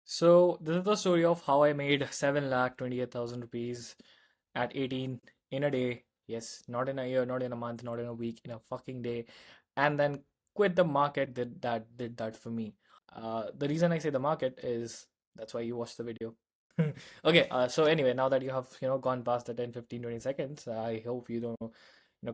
So this is the story of how I made 7,28,000 rupees at 18 in a day. Yes, not in a year, not in a month, not in a week, in a fucking day, and then quit the market. Did that for me. The reason I say the market is that's why you watched the video. Okay, so anyway, now that you have gone past the 10, 15, 20 seconds, I hope you don't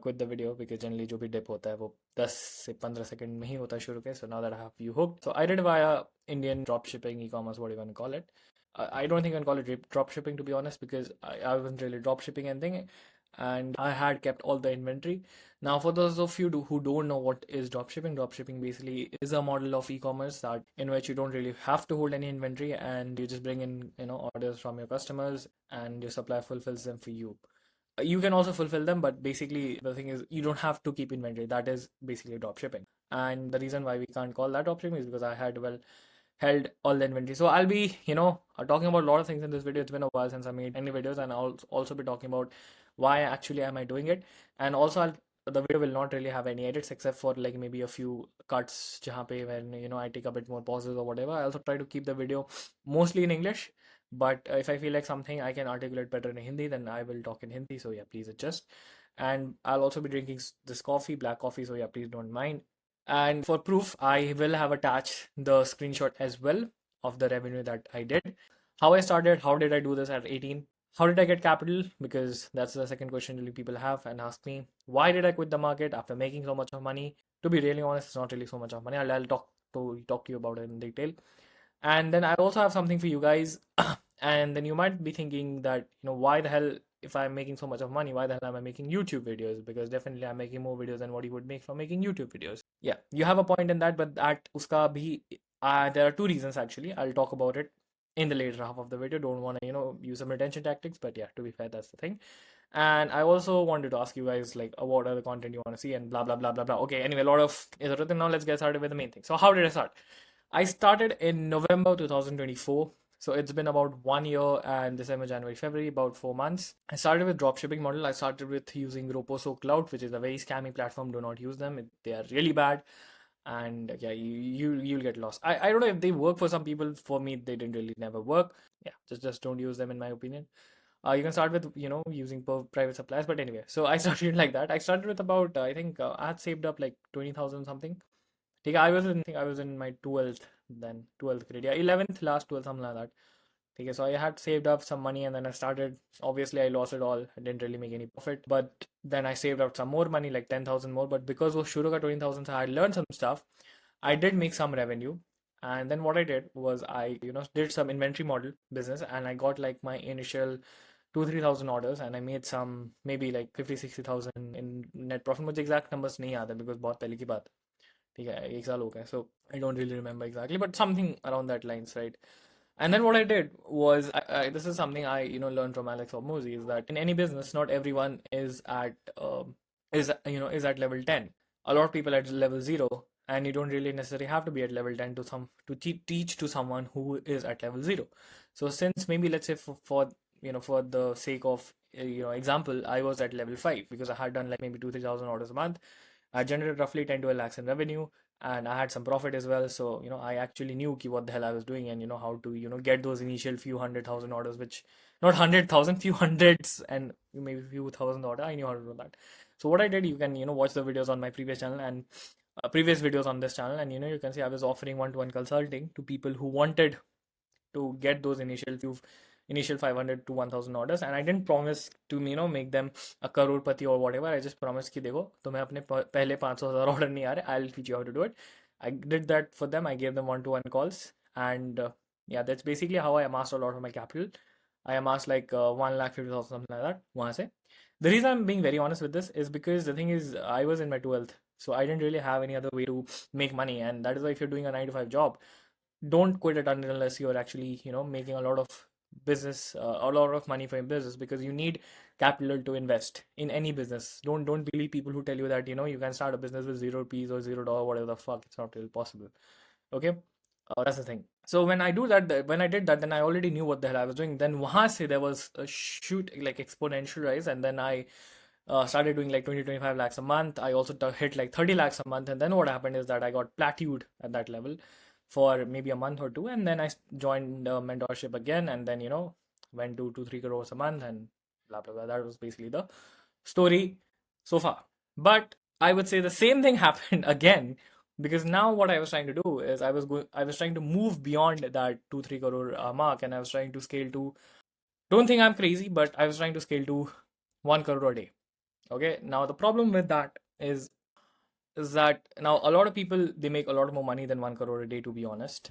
quit the video because generally जो भी dip होता है वो 10 से 15 second में ही होता है शुरू के. So now that I have you hooked, so I did via Indian drop shipping, e-commerce, what you want to call it. I don't think I can call it drop shipping, to be honest, because I wasn't really drop shipping anything, and I had kept all the inventory. Now, for those of you who don't know what is drop shipping basically is a model of e-commerce that in which you don't really have to hold any inventory and you just bring in orders from your customers and your supplier fulfills them for you. You can also fulfill them, but basically the thing is you don't have to keep inventory. That is basically drop shipping. And the reason why we can't call that drop shipping is because I had held all the inventory. So I'll be, talking about a lot of things in this video. It's been a while since I made any videos, and I'll also be talking about why actually am I doing it. And also the video will not really have any edits except for like maybe a few cuts jahan pe when I take a bit more pauses or whatever. I also try to keep the video mostly in English, but if I feel like something I can articulate better in Hindi, then I will talk in Hindi. So yeah, please adjust. And I'll also be drinking this coffee, black coffee. So yeah, please don't mind. And for proof, I will have attached the screenshot as well of the revenue that I did. How I started, how did I do this at 18? How did I get capital? Because that's the second question really people have and ask me. Why did I quit the market after making so much of money? To be really honest, it's not really so much of money. I'll talk to you about it in detail. And then I also have something for you guys. And then you might be thinking that, why the hell, if I'm making so much of money, why the hell am I making YouTube videos? Because definitely I'm making more videos than what you would make from making YouTube videos. Yeah, you have a point in that, but that uska bhi, there are two reasons actually. I'll talk about it in the later half of the video. Don't want to, use some retention tactics, but yeah, to be fair, that's the thing. And I also wanted to ask you guys like what other content you want to see and blah blah blah blah blah. Okay, anyway, a lot of is written now. Let's get started with the main thing. So how did I start? I started in November 2024. So it's been about 1 year and December, January, February, about 4 months. I started with dropshipping model. I started with using Roposo Cloud, which is a very scammy platform. Do not use them. They are really bad. And yeah, you'll get lost. I don't know if they work for some people. For me, they didn't really never work. Yeah, just don't use them in my opinion. You can start with using private suppliers, but anyway, so I started like that. I started with about I think I had saved up like 20,000 something. Okay, I was in my 12th then 12th grade, yeah, 11th last 12th something like that. Okay, so I had saved up some money and then I started. Obviously, I lost it all. I didn't really make any profit, but then I saved up some more money, like 10,000 more. But because of Shuruga 20,000, so I learned some stuff. I did make some revenue, and then what I did was I did some inventory model business, and I got like my initial 2-3 thousand orders, and I made some maybe like 50-60 thousand in net profit. मुझे exact numbers नहीं याद है because बहुत पहले की बात. ठीक है, एक साल हो गया, so I don't really remember exactly, but something around that lines, right? And then what I did was, this is something I learned from Alex Hormozy, is that in any business, not everyone is at is at level 10. A lot of people at level 0, and you don't really necessarily have to be at level 10 to teach to someone who is at level 0. So since maybe let's say for the sake of example, I was at level 5 because I had done like maybe 2-3 thousand orders a month. I generated roughly 10 to 12 lakhs in revenue, and I had some profit as well. So, I actually knew what the hell I was doing, and, how to, get those initial few 100,000 orders, which not 100,000, few hundreds and maybe few thousand order. I knew how to do that. So what I did, you can, watch the videos on my previous channel and previous videos on this channel. And, you can see I was offering one-to-one consulting to people who wanted to get those initial 500 to 1000 orders, and I didn't promise to make them a crorepati or whatever. I just promised कि देखो तुम्हें अपने पहले 500,000 order नहीं आ रहे, I'll teach you how to do it. I did that for them. I gave them one-to-one calls, and yeah, that's basically how I amassed a lot of my capital. I amassed like 1,50,000 something like that वहाँ से. The reason I'm being very honest with this is because the thing is I was in my 12th, so I didn't really have any other way to make money, and that is why if you're doing a 9 to 5 job, don't quit it unless you're actually making a lot of business, a lot of money for your business, because you need capital to invest in any business. Don't believe people who tell you that you can start a business with 0 rupees or $0, whatever the fuck. It's not really possible. Okay, that's the thing. So when I did that, then I already knew what the hell I was doing. Then wahan se there was a shoot like exponential rise, and then I started doing like 20-25 lakhs a month. I also hit like 30 lakhs a month, and then what happened is that I got plateaued at that level for maybe a month or two, and then I joined mentorship again, and then went to 2-3 crores a month, and blah blah blah. That was basically the story so far. But I would say the same thing happened again, because now what I was trying to do is I was trying to move beyond that 2-3 crore mark, and I was trying to scale to. Don't think I'm crazy, but I was trying to scale to 1 crore a day. Okay, now the problem with that is that now a lot of people, they make a lot more money than 1 crore a day, to be honest.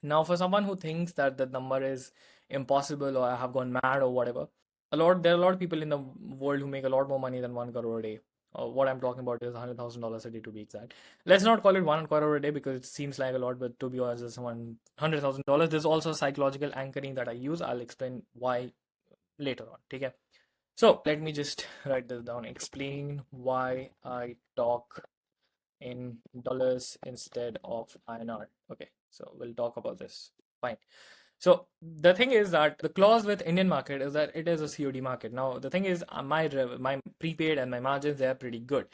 Now, for someone who thinks that the number is impossible, or I have gone mad or whatever, there are a lot of people in the world who make a lot more money than 1 crore a day. What I'm talking about is $100,000 a day, to be exact. Let's not call it 1 crore a day because it seems like a lot, but to be honest, it's $100,000. There's also psychological anchoring that I use. I'll explain why later on. Okay. So let me just write this down. Explain why I talk in dollars instead of INR. Okay, so we'll talk about this. Fine. So the thing is that the clause with Indian market is that it is a COD market. Now the thing is, my prepaid and my margins, they are pretty good.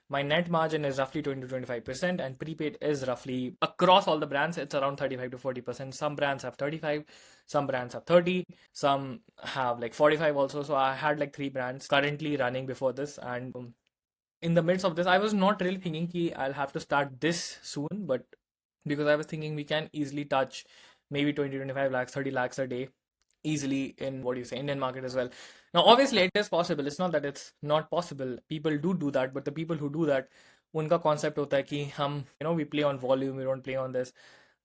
My net margin is roughly 20 to 25%, and prepaid is roughly across all the brands, it's around 35 to 40%. Some brands have 35, some brands have 30, some have like 45 also. So I had like 3 brands currently running before this, and in the midst of this, I was not really thinking ki I'll have to start this soon, but because I was thinking we can easily touch maybe 20, 25 lakhs, 30 lakhs a day easily in, what do you say, Indian market as well. Now, obviously, it is possible. It's not that it's not possible. People do that, but the people who do that, उनका concept होता है कि हम, we play on volume, we don't play on this.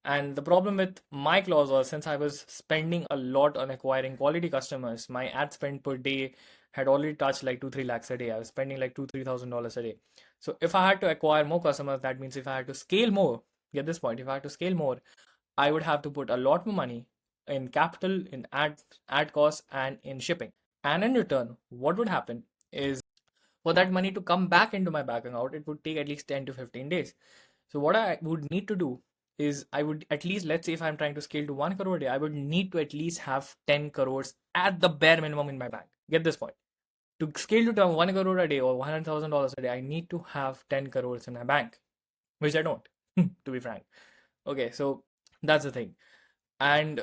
And the problem with my clause was, since I was spending a lot on acquiring quality customers, my ad spend per day had already touched like 2-3 lakhs a day. I was spending like $2,000-3,000 a day. So if I had to acquire more customers, that means if I had to scale more, get this point, if I had to scale more, I would have to put a lot more money in capital, in ad costs, and in shipping. And in return, what would happen is, for that money to come back into my bank account, it would take at least 10 to 15 days. So what I would need to do is, I would at least, let's say if I'm trying to scale to 1 crore a day, I would need to at least have 10 crores at the bare minimum in my bank. Get this point. To scale to 1 crore a day or $100,000 a day, I need to have 10 crores in my bank, which I don't, to be frank. Okay, so that's the thing. And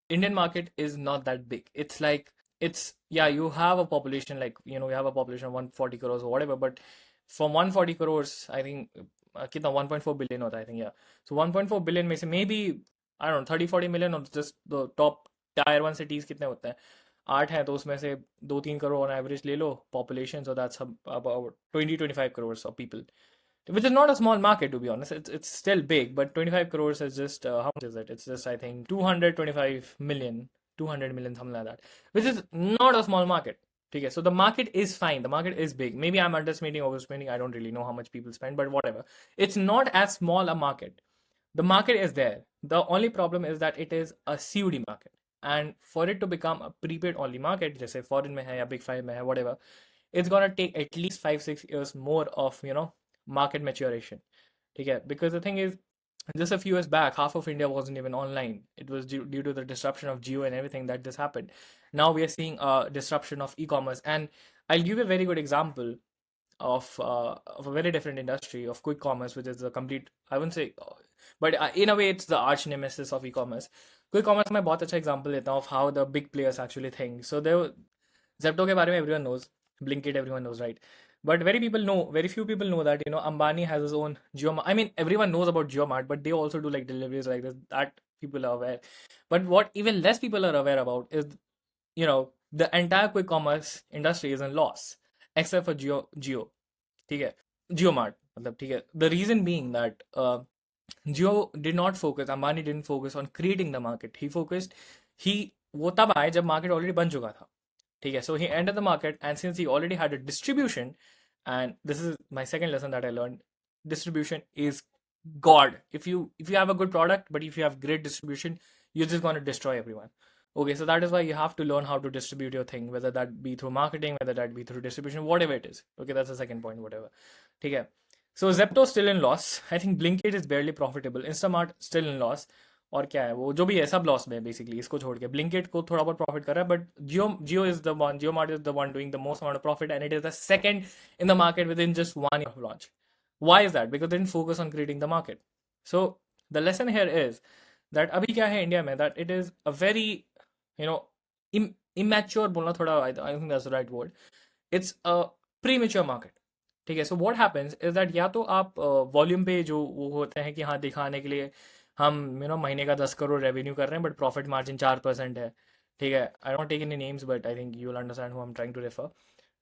Indian market is not that big. It's like, yeah, you have a population, like, you have a population of 140 crores or whatever, but from 140 crores, I think, कितना 1.4 billion होता है, I think, yeah. So 1.4 billion में से maybe, I don't know, 30-40 million of just the top tier 1 cities कितने होते हैं, 8 हैं, तो उसमें से 2-3 करोड़ on average ले लो population, so that's about 20-25 crores of people, which is not a small market, to be honest. It's still big, but 25 crores is just, how much is it? It's just, I think, 225 million, 200 million, something like that, which is not a small market. Okay, so the market is fine. The market is big. Maybe I'm underestimating, overestimating. I don't really know how much people spend, but whatever. It's not as small a market. The market is there. The only problem is that it is a COD market. And for it to become a prepaid only market, just say foreign mein hai ya big five mein hai, whatever, it's gonna take at least 5-6 years more of market maturation. Okay, because the thing is, just a few years back, half of India wasn't even online. It was due to the disruption of Geo and everything that this happened. Now we are seeing a disruption of e-commerce, and I'll give you a very good example of a very different industry of quick commerce, which is the complete, I wouldn't say, but in a way, it's the arch nemesis of e-commerce. Quick commerce में बहुत अच्छा example लेता हूँ of how the big players actually think. So there, Zepto के बारे में everyone knows, Blinkit everyone knows, right? But very few people know that Ambani has his own GeoMart. I mean, everyone knows about GeoMart, but they also do like deliveries like this. That people are aware. But what even less people are aware about is, the entire quick commerce industry is in loss, except for Geo. ठीक है, GeoMart, मतलब ठीक है. The reason being that Geo did not focus. Ambani didn't focus on creating the market. वो तब आए जब market already बन चुका था. ठीक है, so he entered the market, and since he already had a distribution, and this is my second lesson that I learned, distribution is God. If you have a good product, but if you have great distribution, you're just going to destroy everyone. Okay, so that is why you have to learn how to distribute your thing, whether that be through marketing, whether that be through distribution, whatever it is. Okay, that's the second point, whatever. Okay, so Zepto still in loss. I think Blinkit is barely profitable. Instamart still in loss. और क्या है वो जो भी है सब loss में basically इसको छोड़ के ब्लिंकिट को थोड़ा बहुत प्रॉफिट कर रहा है but Jio is the one Jio mart is the one doing the most amount of profit and it is the second in the market with in just 1 year of launch. Why is that? Because they didn't focus on creating the market. So the lesson here is that अभी क्या है India में, that it is a very, you know, immature बोलना थोड़ा, I think that's the right word. It's a premature market. ठीक है. So what happens is that या तो आप वॉल्यूम पे जो वो होते हैं कि हाँ दिखाने के लिए हम महीने का 10 करोड़ रेवेन्यू कर रहे हैं बट प्रॉफिट मार्जिन 4% है. ठीक है. I don't take any names but I think you will understand who I am trying to refer.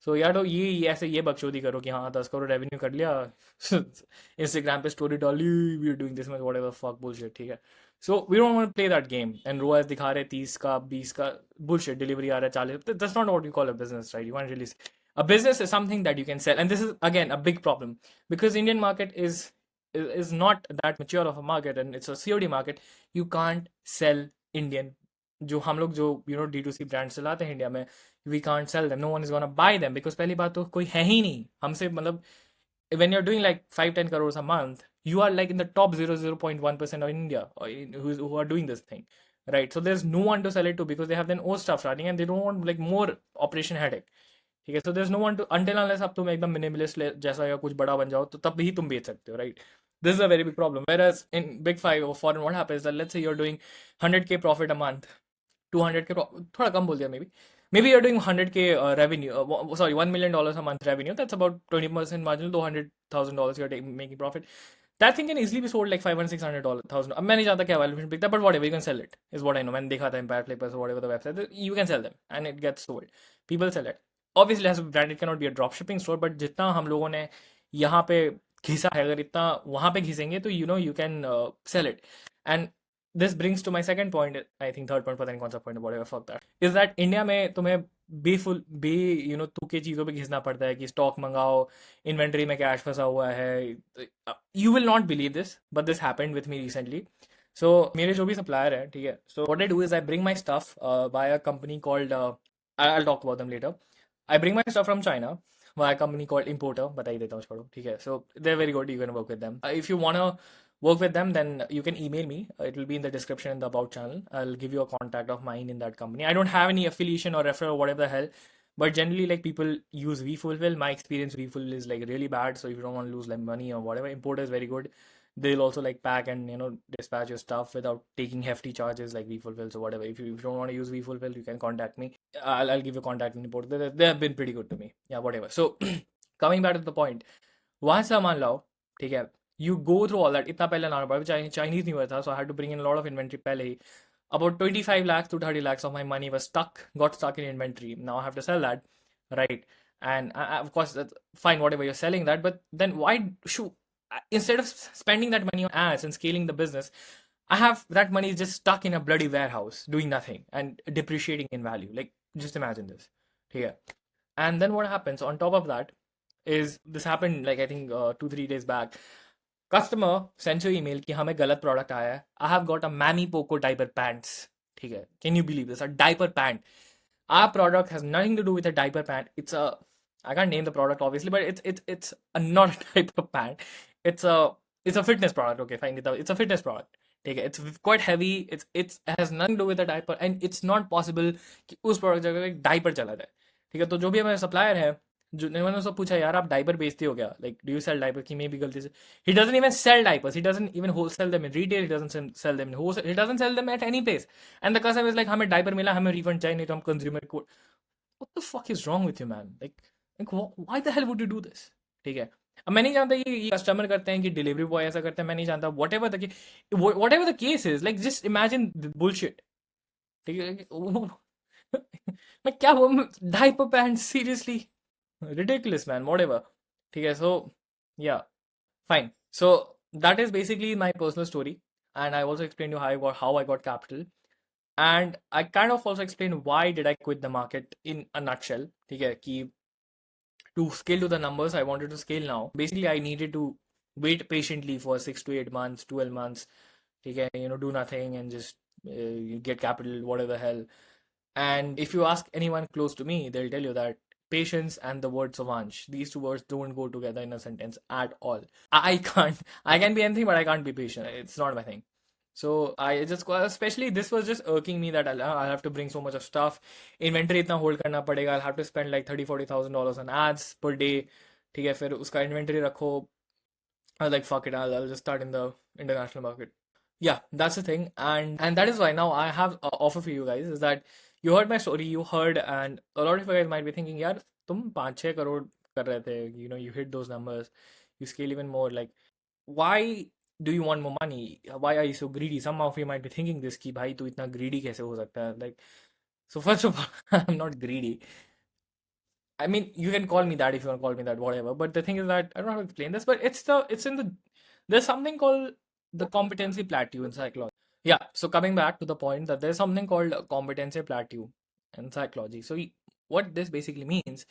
So यार तो ये ऐसे ये बकचोदी करो कि हाँ 10 करोड़ रेवेन्यू कर लिया, इंस्टाग्राम पे स्टोरी डाली, we are doing this much whatever fuck bullshit. ठीक है. So we don't want to play that game and ROAS दिखा रहे 30 का 20 का बुलशिट, डिलीवरी आ रहा है 40. That's not what you call a business, right? You want really, a business is something that you can sell, and this is again a big problem because Indian market is not that mature of a market and it's a COD market. You can't sell Indian, जो हम लोग जो D2C brand चलाते हैं India में, we can't sell them. No one is gonna buy them because पहली बात तो कोई है ही नहीं हमसे, मतलब when you're doing like 5-10 crores a month, you are like in the top 0.1% of India who are doing this thing, right? So there's no one to sell it to because they have their own stuff running and they don't want like more operation headache. ठीक है. So there is no one to, until unless आप तुम एकदम minimalist जैसा या कुछ बड़ा बन जाओ तो तब ही तुम बेच सकते हो, right? This is a very big problem. Whereas in big five or foreign, what happens that let's say you're doing 100K profit a month, 200K थोड़ा कम बोल दिया, maybe you're doing 100K revenue, sorry, $1 million a month revenue. That's about 20% margin, $200,000 you're making profit. That thing can easily be sold like 500-600,000. अब मैं नहीं जानता क्या valuation बिकता है, but whatever, you can sell it is what I know. मैंने देखा था Empire Flippers or whatever the website, you can sell them and it gets sold. People sell it. Obviously as a brand it cannot be a drop shipping store, but जितना हम लोगों ने यहाँ पे घिसा है, अगर इतना वहाँ पे घिसेंगे तो you can sell it. And this brings to my second point, I think third point, पता नहीं कौन सा point, whatever, fuck that, is that India में तुम्हें तुके चीज़ों पे घिसना पड़ता है कि स्टॉक मंगाओ, इन्वेंट्री में कैश फंसा हुआ है. You will not believe this but this happened with me recently. So मेरे जो भी सप्लायर है, ठीक है, so what I do is I bring my stuff by a company called, I talk about them later. I bring my stuff from China by a company called Importer. बता ही देता हूँ, छोड़ो, ठीक है. So they're very good. You can work with them. If you wanna work with them, then you can email me. It will be in the description in the about channel. I'll give you a contact of mine in that company. I don't have any affiliation or referral or whatever the hell, but generally like people use WeFulfill. My experience with WeFulfill is like really bad. So if you don't want to lose like money or whatever, Importer is very good. They'll also like pack and dispatch your stuff without taking hefty charges like WeFulfill. So whatever, if you don't want to use WeFulfill, you can contact me. I'll give you contact in Importer. They have been pretty good to me. Yeah, whatever. So coming back to the point, वहाँ से सामान लाओ, ठीक है. You go through all that. इतना पहले लाना पड़ा, Chinese New Year था, so I had to bring in a lot of inventory पहले ही. About 25 lakhs to 30 lakhs of my money was got stuck in inventory. Now I have to sell that, right? And of course, that's fine, whatever, you're selling that, but then why should, instead of spending that money on ads and scaling the business, I have that money just stuck in a bloody warehouse doing nothing and depreciating in value. Like, just imagine this. Here. And then what happens on top of that is, this happened like I think 2-3 days back. Customer sent you email कि हमें गलत product आया है. I have got a Mammy Poco diaper pants. ठीक है. Can you believe this? A diaper pant. Our product has nothing to do with a diaper pant. It's a, I can't name the product obviously, but it's a not a diaper pant. It's a fitness product. Okay, fine. It's a fitness product. ठीक है. It's quite heavy. It has nothing to do with a diaper, and it's not possible कि उस product जगह एक diaper चला जाए. ठीक है. तो जो भी हमारे supplier है, जो मैंने उसको पूछा, यार आप डाइपर बेचते हो क्या, like do you sell diaper, कि मे भी गलती से, he doesn't even sell diapers, he doesn't even wholesale them in retail, he doesn't sell them in wholesale, he doesn't sell them at any place. And the customer is like, हमें diaper मिला, हमें refund चाहिए, नहीं तो हम consumer court. What the fuck is wrong with you man, like why the hell would you do this. ठीक है. अब मैं नहीं जानता ये कस्टमर करते हैं कि डिलीवरी बॉय ऐसा करते हैं, मैं नहीं जानता. What ever the case is, like just imagine bullshit. ठीक है. मैं क्या diaper pant, seriously ridiculous, man, whatever. Okay, so yeah, fine. So that is basically my personal story, and I also explained to you how I got capital, and I kind of also explained why did I quit the market in a nutshell. Okay, to scale to the numbers I wanted to scale now, basically I needed to wait patiently for 6 to 8 months, 12 months. Okay, do nothing and just get capital, whatever the hell. And if you ask anyone close to me, they'll tell you that patience and the word Sovansh, these two words don't go together in a sentence at all. I can be anything, but I can't be patient. It's not my thing. So I just, especially this was just irking me that I'll have to bring so much of stuff. Inventory itna hold karna padega. I'll have to spend like $30,000-$40,000 on ads per day. ठीक है, फिर उसका inventory रखो. I was like, fuck it, I'll just start in the international market. Yeah, that's the thing, and that is why now I have a offer for you guys. Is that you heard my story, you heard, and a lot of you guys might be thinking, यार तुम 5-6 करोड़ कर रहे थे, you hit those numbers, you scale even more. Like, why do you want more money? Why are you so greedy? Some of you might be thinking this कि भाई तू इतना greedy कैसे हो सकता है? Like, so first of all, I'm not greedy. I mean, you can call me that if you want to call me that, whatever. But the thing is that I don't know how to explain this, but it's in the there's something called the competency plateau in psychology. Yeah. So coming back to the point that there's something called a competency plateau in psychology. So what this basically means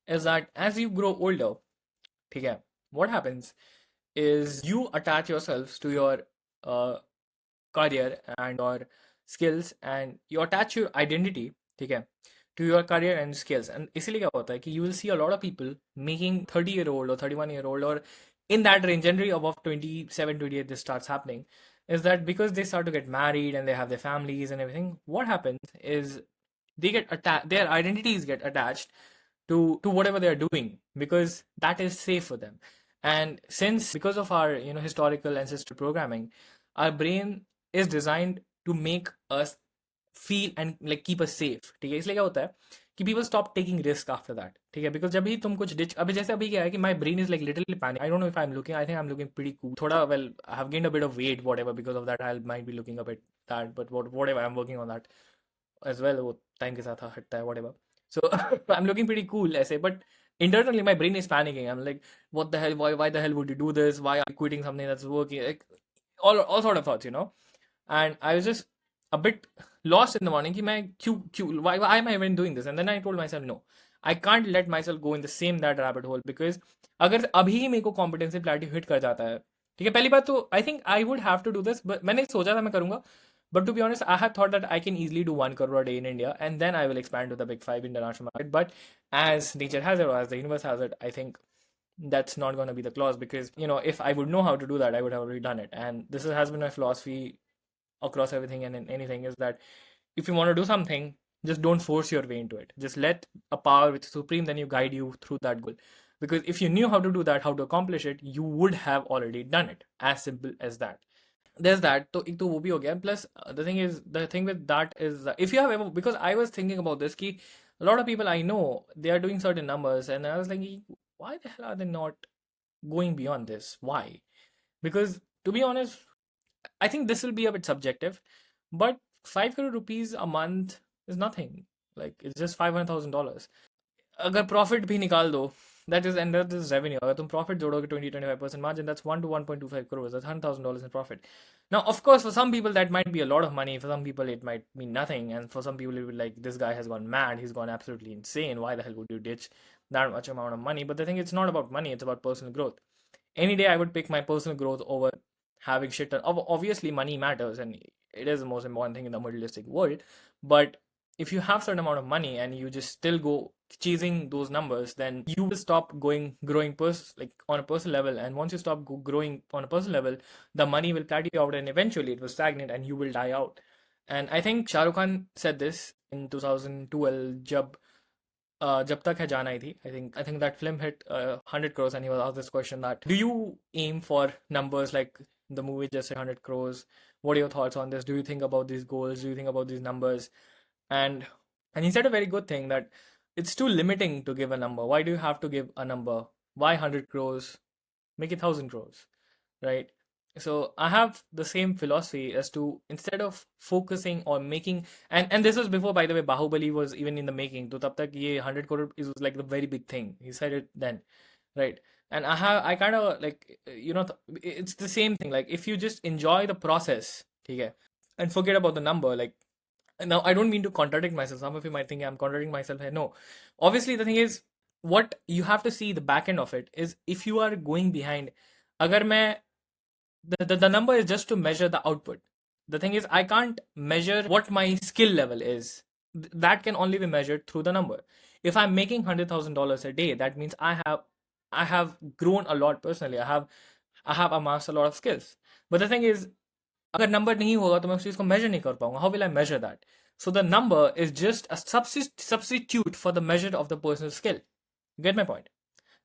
is that as you grow older, okay, what happens is you attach yourselves to your uh, career and your skills, and you attach your identity, okay, to your career and skills. And इसीलिए क्या होता है कि you will see a lot of people making 30-year-old or 31-year-old or in that range, generally above 27, 28, this starts happening, is that because they start to get married and they have their families and everything, what happens is they get attached, their identities get attached to whatever they are doing because that is safe for them. And since because of our historical ancestral programming, our brain is designed to make us feel and like keep us safe, ठीक है? इसलिए क्या होता है कि people stop taking risk after that, ठीक है? Because जब भी तुम कुछ ditch, अभी जैसे अभी क्या है कि my brain is like literally panic. I don't know if I'm looking, I think I'm looking pretty cool, थोड़ा, well, I have gained a bit of weight, whatever, because of that I might be looking a bit that, but whatever, I'm working on that as well, वो time के साथ हटता है, whatever. So I'm looking pretty cool ऐसे, but internally my brain is panicking. I'm like, what the hell, why the hell would you do this, why are you quitting something that's working, like all sort of thoughts. And I was just a bit lost in the morning कि मैं क्यों why am I even doing this? And then I told myself, no, I can't let myself go in the same that rabbit hole, because अगर अभी ही मेरे को competency प्लेटो hit कर जाता है, ठीक है, पहली बात तो I think I would have to do this, but मैंने सोचा था मैं करूंगा, but to be honest, I had thought that I can easily do 1 crore a day in India, and then I will expand to the big five international market. But as nature has it, or as the universe has it, I think that's not going to be the clause, because if I would know how to do that, I would have already done it. And has been my philosophy across everything and in anything, is that if you want to do something, just don't force your way into it. Just let a power which is supreme then you guide you through that goal. Because if you knew how to do that, how to accomplish it, you would have already done it. As simple as that. There's that, तो एक तो वो भी हो गया. Plus the thing with that is that if you have ever, because I was thinking about this कि a lot of people I know, they are doing certain numbers, and I was like, why the hell are they not going beyond this? Why? Because to be honest, I think this will be a bit subjective, but 5 crore rupees a month is nothing. Like, it's just $500,000. अगर profit भी निकाल दो, that is and that is revenue. अगर तुम profit जोड़ोगे 20-25% margin, that's 1 to 1.25 crores. That's $100,000 in profit. Now, of course, for some people that might be a lot of money. For some people it might mean nothing, and for some people it will be like, this guy has gone mad. He's gone absolutely insane. Why the hell would you ditch that much amount of money? But the thing, it's not about money. It's about personal growth. Any day I would pick my personal growth over having shit done. Obviously, money matters, and it is the most important thing in the materialistic world. But if you have certain amount of money and you just still go chasing those numbers, then you will stop growing like on a personal level. And once you stop growing on a personal level, the money will plateau out, and eventually it will stagnate and you will die out. And I think Shah Rukh Khan said this in 2012, जब तक है जान आई थी. I think that film hit 100 crores, and he was asked this question, that do you aim for numbers like the movie just said, 100 crores? What are your thoughts on this? Do you think about these goals? Do you think about these numbers? And he said a very good thing, that it's too limiting to give a number. Why do you have to give a number? Why 100 crores? Make it 1,000 crores, right? So I have the same philosophy, as to, instead of focusing on making, and this was before, by the way, Bahubali was even in the making. So tab tak ye 100 crore is like the very big thing. He said it then, right? And I kind of like, it's the same thing. Like, if you just enjoy the process, okay, and forget about the number, like, now I don't mean to contradict myself. Some of you might think I'm contradicting myself here. No, obviously the thing is, what you have to see the back end of it is, if you are going behind, agar मैं the number is just to measure the output. The thing is, I can't measure what my skill level is. That can only be measured through the number. If I'm making $100,000 a day, that means I have grown a lot personally. I have amassed a lot of skills. But the thing is, अगर number नहीं होगा तो मैं उस चीज को major नहीं कर पाऊंगा. How will I measure that? So the number is just a substitute for the measure of the personal skill. You get my point?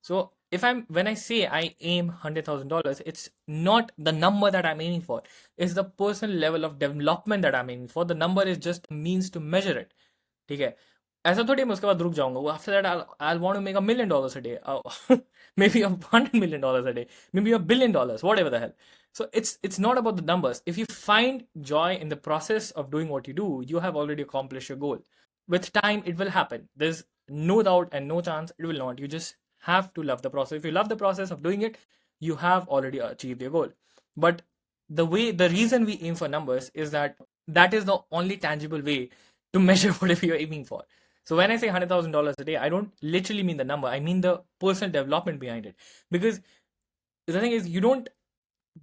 So when I say I aim $100,000, it's not the number that I'm aiming for. It's the personal level of development that I'm aiming for. The number is just a means to measure it. ठीक है. ऐसा थोड़ी मैं उसके बाद रुक जाऊंगा. After that, I'll want to make $1 million a day. Maybe $100 million a day. Maybe $1 billion. Whatever the hell. So it's not about the numbers. If you find joy in the process of doing what you do, you have already accomplished your goal. With time, it will happen. There's no doubt and no chance it will not. You just have to love the process. If you love the process of doing it, you have already achieved your goal. But the reason we aim for numbers is that is the only tangible way to measure whatever you're aiming for. So when I say $100,000 a day, I don't literally mean the number. I mean the personal development behind it. Because the thing is, you don't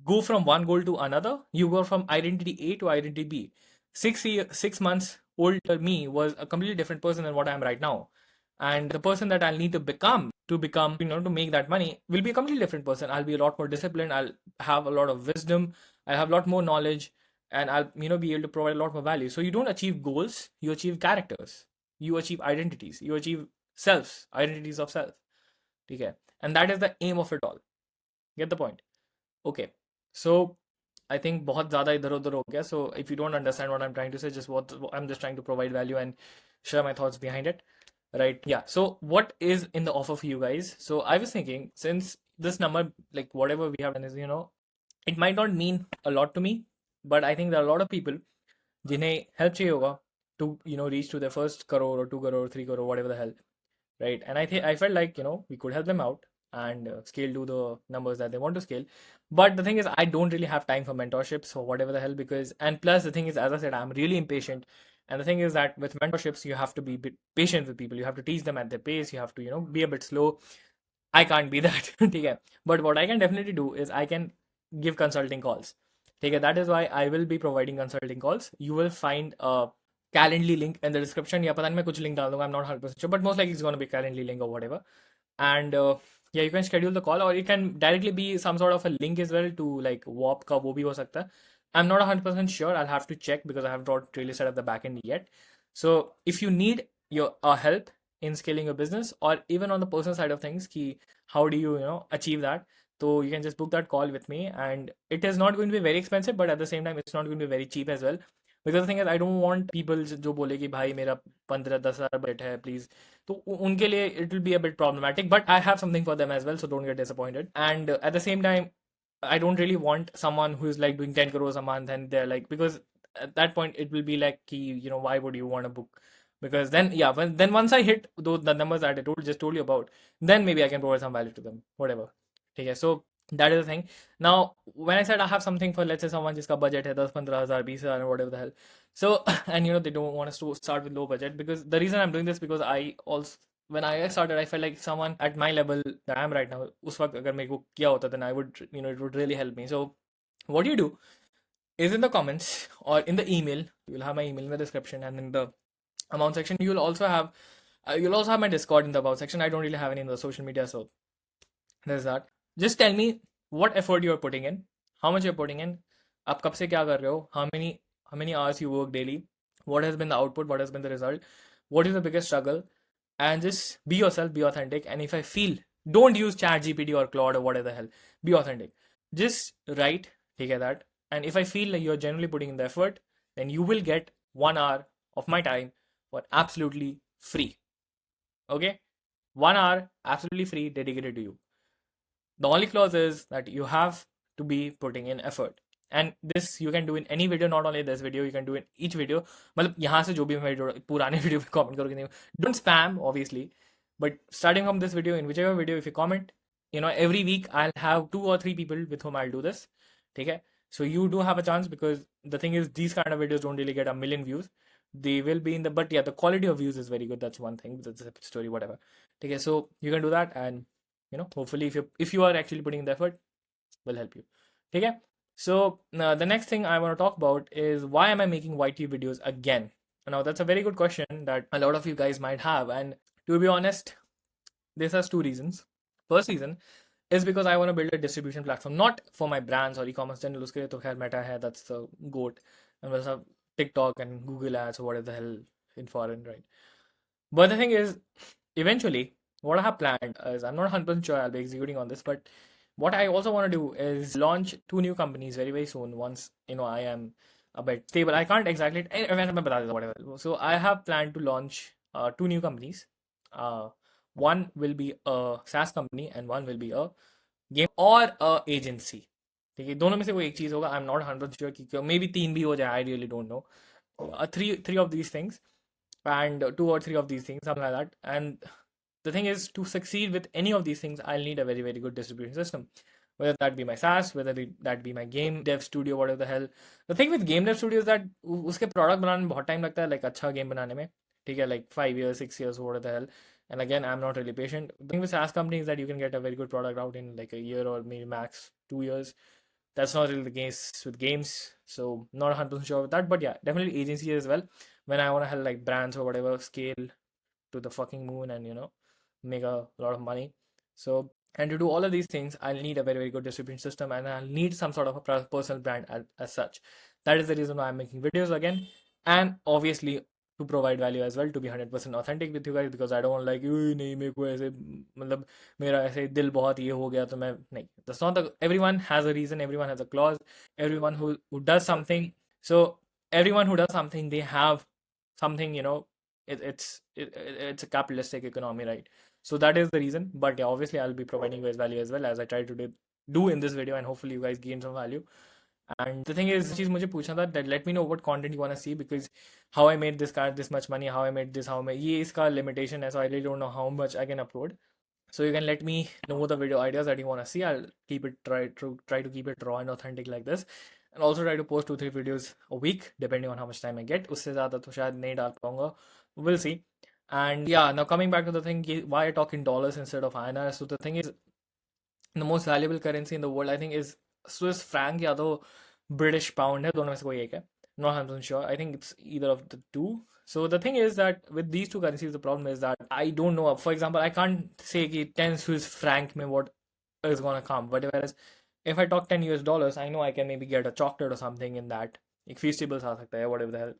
go from one goal to another. You go from identity A to identity B. 6 months older me was a completely different person than what I am right now. And the person that I'll need to become, to make that money will be a completely different person. I'll be a lot more disciplined. I'll have a lot of wisdom. I'll have a lot more knowledge, and I'll, be able to provide a lot more value. So you don't achieve goals, you achieve characters. You achieve identities. You achieve selves, identities of self. Okay. And that is the aim of it all. Get the point? Okay. So I think बहुत ज़्यादा इधर उधर हो गया. So if you don't understand what I'm trying to say, I'm just trying to provide value and share my thoughts behind it. Right. Yeah. So what is in the offer for you guys? So I was thinking, since this number, like whatever we have done is, it might not mean a lot to me, but I think there are a lot of people जिन्हें help चाहिए होगा to, reach to their first crore or 2 crore, 3 crore, whatever the hell. Right. And I felt like, we could help them out and scale to the numbers that they want to scale. But the thing is, I don't really have time for mentorships or whatever the hell, and plus the thing is, as I said, I'm really impatient. And the thing is that with mentorships, you have to be a bit patient with people. You have to teach them at their pace. You have to, be a bit slow. I can't be that. Okay. But what I can definitely do is I can give consulting calls. Okay. That is why I will be providing consulting calls. You will find a Calendly link in the description. Yeah, पता नहीं मैं कुछ link डाल दूंगा. I'm not 100% sure, but most likely it's going to be Calendly link or whatever. And yeah, you can schedule the call, or it can directly be some sort of a link as well to like WAP का वो भी हो सकता है. I'm not 100% sure. I'll have to check because I have not really set up the backend yet. So if you need your help in scaling your business, or even on the personal side of things, ki how do you achieve that? So you can just book that call with me, and it is not going to be very expensive, but at the same time, it's not going to be very cheap as well. Because the thing is, I don't want people जो बोले कि भाई मेरा 15-10 हज़ार budget है please, तो उनके लिए it will be a bit problematic, but I have something for them as well, so don't get disappointed. And at the same time, I don't really want someone who is like doing 10 crores a month, and they're like, because at that point it will be like, why would you want to book? Because then, yeah, then once I hit the numbers that I just told you about, then maybe I can provide some value to them, whatever. Okay, so that is the thing. Now, when I said I have something for, let's say, someone jiska budget hai 10-15 हज़ार 20 हज़ार whatever the hell. So, and they don't want us to start with low budget, because the reason I'm doing this, because I also, when I started, I felt like someone at my level that I am right now, उस वक्त अगर मेरे को किया होता, then I would, it would really help me. So, what you do is in the comments or in the email, you'll have my email in the description, and in the amount section, you'll also have my Discord in the about section. I don't really have any in the social media, so there's that. Just tell me what effort you're putting in, how much you're putting in, आप कब से क्या कर रहे हो, how many hours you work daily, what has been the output, what has been the result, what is the biggest struggle, and just be yourself, be authentic. And if I feel, don't use ChatGPT or Claude or whatever the hell, be authentic. Just write, take that. And if I feel like you're genuinely putting in the effort, then you will get 1 hour of my time for absolutely free. Okay? 1 hour absolutely free dedicated to you. The only clause is that you have to be putting in effort. And this you can do in any video, not only this video, you can do in each video. मतलब यहाँ से जो भी मैं पुराने video पे comment करोगे नहीं, don't spam obviously, but starting from this video, in whichever video, if you comment, every week I'll have 2 or 3 people with whom I'll do this. Okay? So you do have a chance, because the thing is, these kind of videos don't really get a million views. They will be but yeah, the quality of views is very good. That's one thing. That's a separate story, whatever. Okay, so you can do that, and hopefully if you are actually putting in the effort, will help you. Okay. So the next thing I want to talk about is, why am I making YT videos again? Now that's a very good question that a lot of you guys might have, and to be honest, this has 2 reasons. First reason is because I want to build a distribution platform, not for my brands or e-commerce channel. Uske liye to khair Meta hai, that's the goat, and we'll have TikTok and Google ads or whatever the hell in foreign, right? But the thing is, eventually what I have planned is, I'm not 100% sure I'll be executing on this, but what I also want to do is launch two new companies very, very soon once, I am a bit stable. I can't exactly, whatever. So I have planned to launch two new companies. One will be a SaaS company and one will be a game or a agency. ठीक है, दोनों में से कोई एक चीज होगा. I am not 100% sure कि मे बी तीन भी हो जाए. I really don't know. Three of these things, and two or three of these things, something like that. And the thing is, to succeed with any of these things, I'll need a very, very good distribution system. Whether that be my SaaS, whether that be my game dev studio, whatever the hell. The thing with game dev studio is that उसके product बनाने में बहुत time लगता है, like अच्छा game बनाने में. ठीक है, like 5 years, 6 years, whatever the hell. And again, I'm not really patient. The thing with SaaS companies is that you can get a very good product out in like a year or maybe max 2 years. That's not really the case with games, so not 100% sure with that. But yeah, definitely agency as well. When I want to have like brands or whatever scale to the fucking moon and make a lot of money. So, and to do all of these things, I'll need a very, very good distribution system, and I'll need some sort of a personal brand as such. That is the reason why I'm making videos again, and obviously to provide value as well, to be 100% authentic with you guys, because I don't want like नहीं मेरे को ऐसे मतलब मेरा ऐसे दिल बहुत ये हो गया तो मैं नहीं. That's not the. Everyone has a reason, everyone has a clause, everyone who does something. So everyone who does something, they have something, it's a capitalistic economy, right? So that is the reason. But yeah, obviously I'll be providing you guys value as well, as I try to do in this video, and hopefully you guys gain some value. And the thing is, चीज मुझे पूछना था that let me know what content you want to see, because how I made this card this much money, how I made this, how I ये इसका limitation है, so I really don't know how much I can upload. So you can let me know the video ideas that you want to see. I'll keep it try to keep it raw and authentic like this, and also try to post 2-3 videos a week depending on how much time I get. उससे ज़्यादा तो शायद नहीं डाल पाऊंगा. We'll see. And yeah, now coming back to the thing, why I talk in dollars instead of INR. So the thing is, the most valuable currency in the world, I think, is Swiss franc या तो British pound है. दोनों में से कोई एक है. Not 100% sure. I think it's either of the two. So the thing is that with these two currencies, the problem is that I don't know. For example, I can't say कि 10 Swiss franc में what is gonna come. But whereas if I talk 10 US dollars, I know I can maybe get a chocolate or something in that. एक feastables आ सकता है, whatever the hell.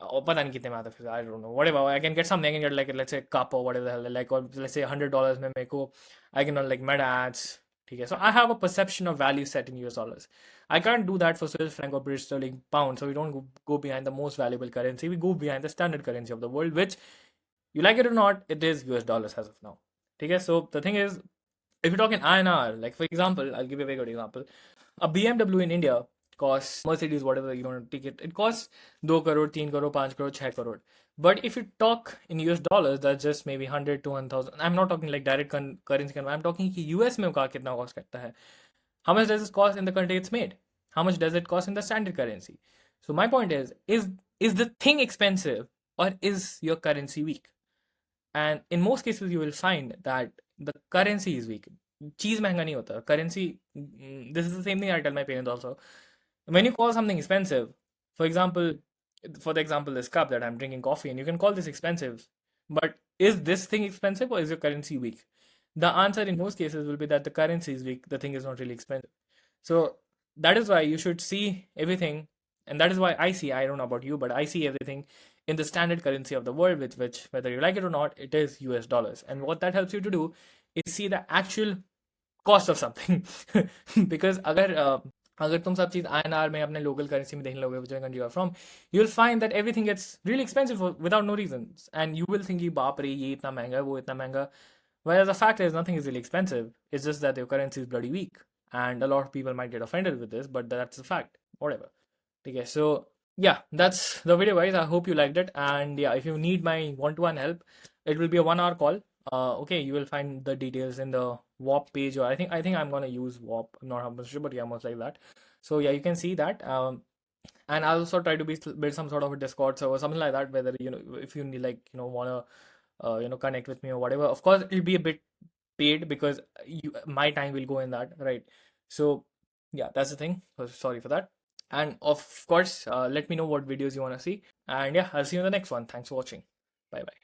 और पता नहीं कितने में आता फिर, I don't know, whatever. I can get something, I can get like let's say a cup or whatever the hell, like, or let's say $100 में मेरे को I can like meta ads. ठीक है, so I have a perception of value set in US dollars. I can't do that for Swiss franc or British sterling pound, so we don't go behind the most valuable currency. We go behind the standard currency of the world, which, you like it or not, it is US dollars as of now. Okay, so the thing is, if you talk in INR, like for example, I'll give you a very good example. A BMW in India costs, Mercedes, whatever you want to take it costs 2 crore, 3 crore, 5 crore, 6 crore. But if you talk in US dollars, that's just maybe 100 to 1,000. I'm not talking like direct currency. I'm talking कि US में car कितना cost करता है. How much does it cost in the country it's made? How much does it cost in the standard currency? So my point is the thing expensive, or is your currency weak? And in most cases, you will find that the currency is weak. चीज महंगा नहीं होता. Currency, this is the same thing I tell my parents also. When you call something expensive, for example, for the example, this cup that I'm drinking coffee, and you can call this expensive, but is this thing expensive or is your currency weak? The answer in most cases will be that the currency is weak, the thing is not really expensive. So that is why you should see everything, and that is why I don't know about you, but I see everything in the standard currency of the world, which whether you like it or not, it is US dollars. And what that helps you to do is see the actual cost of something. Because अगर तुम सब चीज INR में अपने local currency में देखने लोगे, whichever country you are from, you'll find that everything gets really expensive without no reasons, and you will think कि बाप रे ये इतना महंगा है, वो इतना महंगा. Whereas the fact is, nothing is really expensive. It's just that your currency is bloody weak, and a lot of people might get offended with this, but that's the fact. Whatever. Okay, so yeah, that's the video, guys. I hope you liked it, and yeah, if you need my one-to-one help, it will be a 1 hour call. Okay, you will find the details in the WAP page, or I think I'm gonna use WAP. I'm not 100% sure, but yeah, most like that. So yeah, you can see that. And I'll also try to build some sort of a Discord server, something like that. Whether if you need, like, wanna connect with me or whatever. Of course, it'll be a bit paid, because my time will go in that, right? So yeah, that's the thing. So sorry for that. And of course, let me know what videos you wanna see. And yeah, I'll see you in the next one. Thanks for watching. Bye bye.